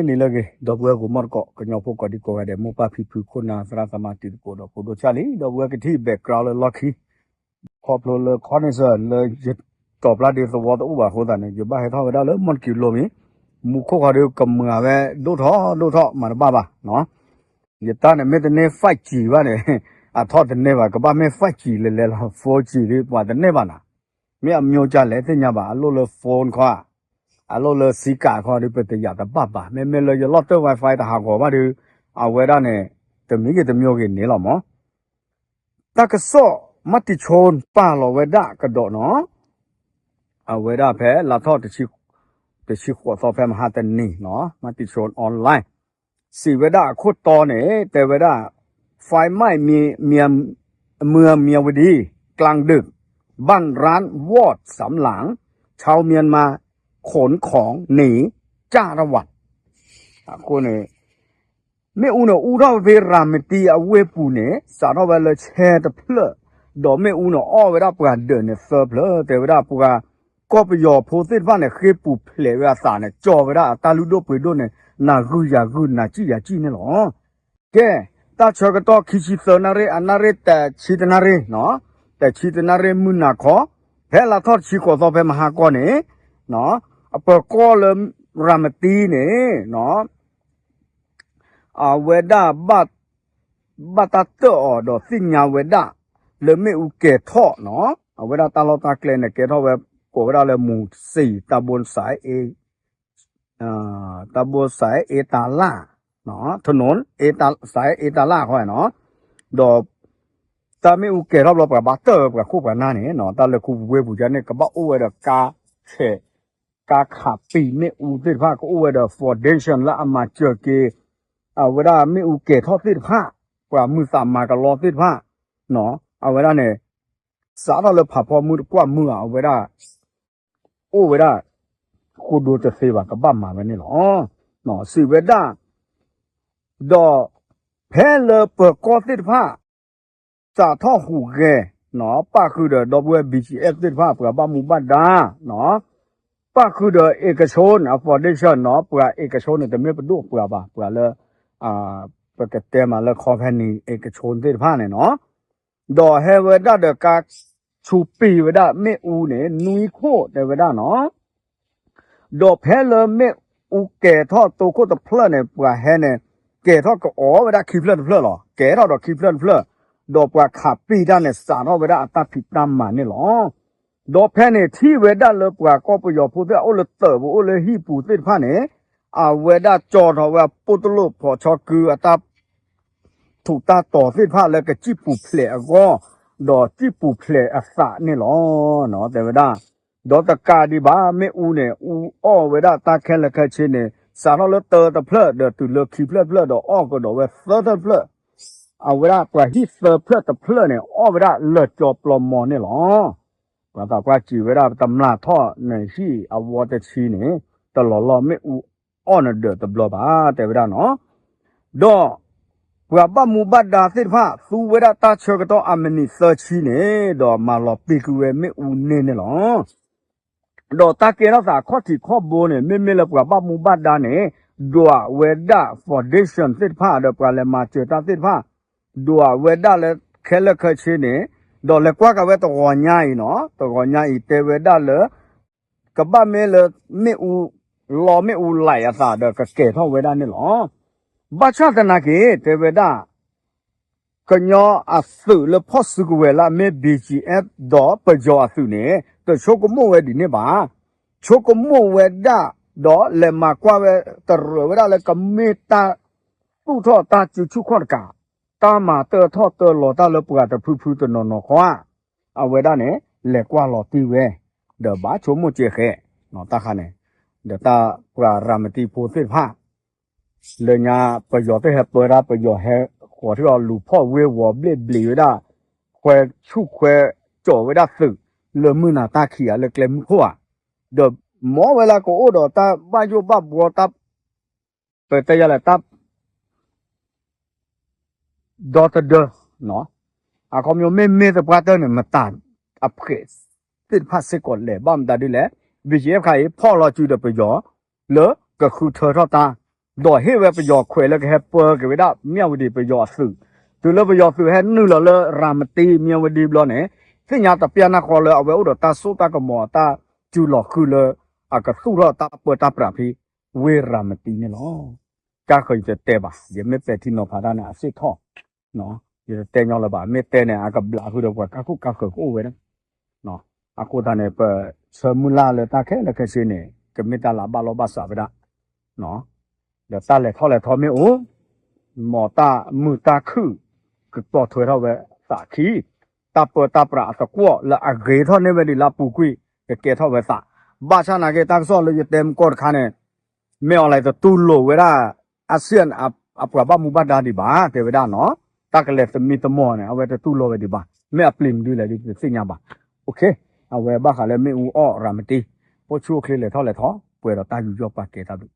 ni lagi dobwe ko mor ko nyo pho ko di ko de mo pa phi phi ko na sara samati ko do ko do chali dobwe ke thi background le lucky ko plo le connection le to pla de so wo to ba ho da ne je ba he tho da le mon ki lo mi mu ko ko de kam nga be do tho ma ba ba no ye ta ne me de ne fight ji ba ne a tho de ne ba ka ba me fight ji le la 4G le ba de ne ba na me a myo ja le tin nya ba lo le phone kho alo le sika kho di pete ya ta ba ba me me le yo lot wifi ta ha ko ba di a we da ne te mi ke te myo ke ne lo mo ta ka so ma ti chon pa lo we da ka do no a we da phe la tho ti chi kho so phe ma ha ta ni no ma ti chon online si we da khu to ne te we daไฟ ไหม้เมียเมืองเมียวดีกลางดึกบ้านร้านวอดสำหลังชาวเมียนมาขนของหนีจ้าระวัดคนเนี่ยไม่อุณอูเราเวรามตีเอาเวปูเนี่ยสารวัตรเลยแช่ตะเพลดอกไม่อุณอ้อเวลาปการเดินเนี่ยเซอร์เพลแต่เวลาปการก็ไปยอโพสิบ้านเนี่ยเคยปูเพลเวลาสารเนี่ยจ่อเวลาตาลุโดไปโดนเนี่ยนารุยารุนาจียาจีเนี่ยหรอแกตาชอก็ต้องคิดชิสนาเรอนาเรแต่ชิตนาเรเนาะแต่ชิตนาเรมุนนาขอแพ้ละทอดชิโกซอเพมหากรเนี่ยเนาะปก็เลยรามตีเนี่ยเนาะเวดาบัตเตอร์ดอสิญญาเวดาเลยไม่อุเกทอเนาะเวดาตาลตาเกลเนี่ยเกทอเวก็เวดาเลยหมู่4ตาบนสายตาบนสายเอตาล่าเนาะถนนเอตาสายเอตาล่าเขาเนาะดอตาไม่อุเกทอเรากับบัตเตอร์กับคู่กับหน้าเนี่ยเนาะตาเลยคู่เวบุจันเนี่ยกับบ้าโอเวดากาเชกาขับปีไม่อูติดผ้าก็อูเวดฟอร์เดชั่นและอามาเจอเกเวลาไม่อูเกทอดติดผ้ากว่ามือสามมาก็รอติดผ้าเนาะเวลาเนี่ยสาวเราผ่าพอมือกว่ามือเวลาเวลาคูดูจะเสียบกับบ้ามาแบบนี้หรอเนาะสิเวลาดอแพ้เลยเปิดกอติดผ้าจะท่อหูแกเนาะป้าคือเดอดอเวบีจีเอฟติดผ้าเปิดบ้ามูบ้านดาเนาะป้าคือเดอเอกชนฟอร์เดชั่นเนาะเปิดเอกชนเนี่ยแต่ไม่เป็นดูเปิดบ้าเปิดเลยเปิดเต็มมาเลยคอมพานีเอกชนติดผ้าเนี่ยเนาะดอเฮเวด้าเดอกาชูปีเวด้าไม่อูเนี่ยนุยโคเดเวด้าเนาะดอแพ้เลยไม่อูแก่ทอดตัวโคตรเพลินเนี่ยเปิดเฮเนี่ยแก่ทอดก็เวด้าคีเพลินหรอแก่ทอดดอกคีเพลินดอกว่าขับปีด้านเนี่ยสารเวด้าอัตผิดตามมาเนี่ยหรอดอกแพ้เนี่ยที่เวด้าเลยปว่าก็ประโยชน์พูดว่าโอเลเตอร์โอเลฮีปูติดผ้าเนี่ยเวด้าจอดเอาว่าปุตลุพอชอคืออัตถูกตาต่อติดผ้าแล้วก็จีปูเพลก็ดอกจีปูเพลอัสะเนี่ยหรอเนาะแต่เวด้าดอกตะกาดีบ้าไม่อูเนี่ยเวด้าตาแค่ละแค่เช่นเนี่ยสารเลเตอร์ตะเพลเดอตุเลคีเพลดอกก็ดอกเวเซอร์ตะเพลเวด้ากว่าที่เซอร์เพลตะเพลเนี่ยเวด้าเลิศจอปลอมมอเนี่ยหรอว่าแต่ว่าจีเวด้าตำราท่อในที่วอเตชีเนี่ยตลอดไม่อูเดอตะบลบ้าแต่เวด้าเนาะดอว่าบ้ามูบัดดาสิผ้าสูเวด้าตาเชื่อก็ต้องอเมนิเซอร์ชีเนี่ยดอมาหลอกปีกเวไม่อูเนี่ยหรอดอตาเกล้าสาข้อที่ข้อโบเนี่ยไม่ละว่าบ้ามูบัดดาเนี่ยดัวเวด้าฟอร์เดชั่นสิผ้าเดอปลาเลมาเจอตาสิผ้าดัวเวด้าเลยแค่ละแค่เช่นเนี่ยดอเล็กกว่ากับเวตกอนใหญ่เนาะตกอนใหญ่เตเวด้าเลยกับบ้าไม่เลยไม่อูรอไม่อูไหลสาเดอก็เกท่อเวด้าเนี่ยหรอบัชาตนาเกเตเวด้าก็ยอสื่อเลยพอสื่อเวลาไม่บีจีเอฟดอปจอสื่อเนี่ยแต่โชกโมเวดีเนี่ยบ้าโชกโมเวด้าดอเลยมากว่าเวตรเวด้าเลยก็เมตาตู้ทอตาจุชุขอนกาตามาเตอทอเตอหลอตาเลยปวดแต่พื้ตนนขวาเวด้าเนี่ยเล็กว่าหลอตีเวเดบ้าชมโมเจเขเนาะตาคันเนี่ยเดตากว่ารามตีโพสิผ้าเลยงาประโยชน์ที่เฮเปิดประโยชน์เฮขอที่เราลูพ่อเววบลีบลีไว้ได้แควชุกแควจ่อไว้ได้สึกเลือมือหน้าตาเขียเลยเกลมขั้วเดหมอเวลาก็โอ้ดอตาบ้าโยบ้าบัวตับเปิดแต่ยาละตับดอตเดเนาะเขามีไม่แต่ปาเตอร์เนี่ยมาตัดอัพเกรดติดพาสก่อนเลยบ้ามตาดีแหละวิจัยใครพ่อเราจูดประโยชน์เหรอ ก็คือเธอเท่าตาดอยเฮเวไปยอเขวแล้วก็แฮเปอร์ก็ไม่ได้เมียวดีไปยอสื่อตัวแล้วไปยอสื่อให้นู่นละเลยรามตีเมียวดีบล้อเนี่ยซึ่งยาตะเปียนักคอเลยเอาไว้อุดตาสู้ตาก็หมอตาจูหลอกคือเลยอาก็สู้รอตาเปิดตาปราพีเวรามตีเนี่ยเนาะก็เคยจะเตะบ่ะเดี๋ยวไม่เป็นที่นพดานะสิท่อเนาะเดี๋ยวเตะยองละบ่ะไม่เตะเนี่ยอาก็บลาคือเดียวกว่าก็คุกก็เคยโอ้เว้ยนะเนาะอากูตาเนี่ยเปิดสมุลาเลยตาแค่ละแค่สิเนี่ยก็ไม่ตาลาบาลบาสาไปละเนาะเดี๋ยวตาเลยเท่าเลยทอไม่โอ้หมอตามือตาคือก็ต่อถอยเท่าไว้ตาขี้ตาเปิดตาปราตะกั่วแล้วอาเกยเท่านี้ไม่ได้ลาปูกุยก็เกยเท่าไว้ตาบ้าชานาเกตักซ้อนเลยเต็มกอดคันเนี่ยไม่เอาอะไรจะตู้โลเวลาอาเซียนอับกับบ้ามุบัดดาดีบ้าเทวดาเนาะตากเล็บจะมีตะมอเนี่ยเอาไว้จะตู้โลไว้ดีบ้าไม่อัปลิมดูเลยดิสิ่งยังบ้าโอเคเอาไว้บ้าขาเลยไม่อูอ้อรามตีพอชั่วคลีเลยเท่าไรท้อเปิดเราตาอยู่ยอปากเกตาดู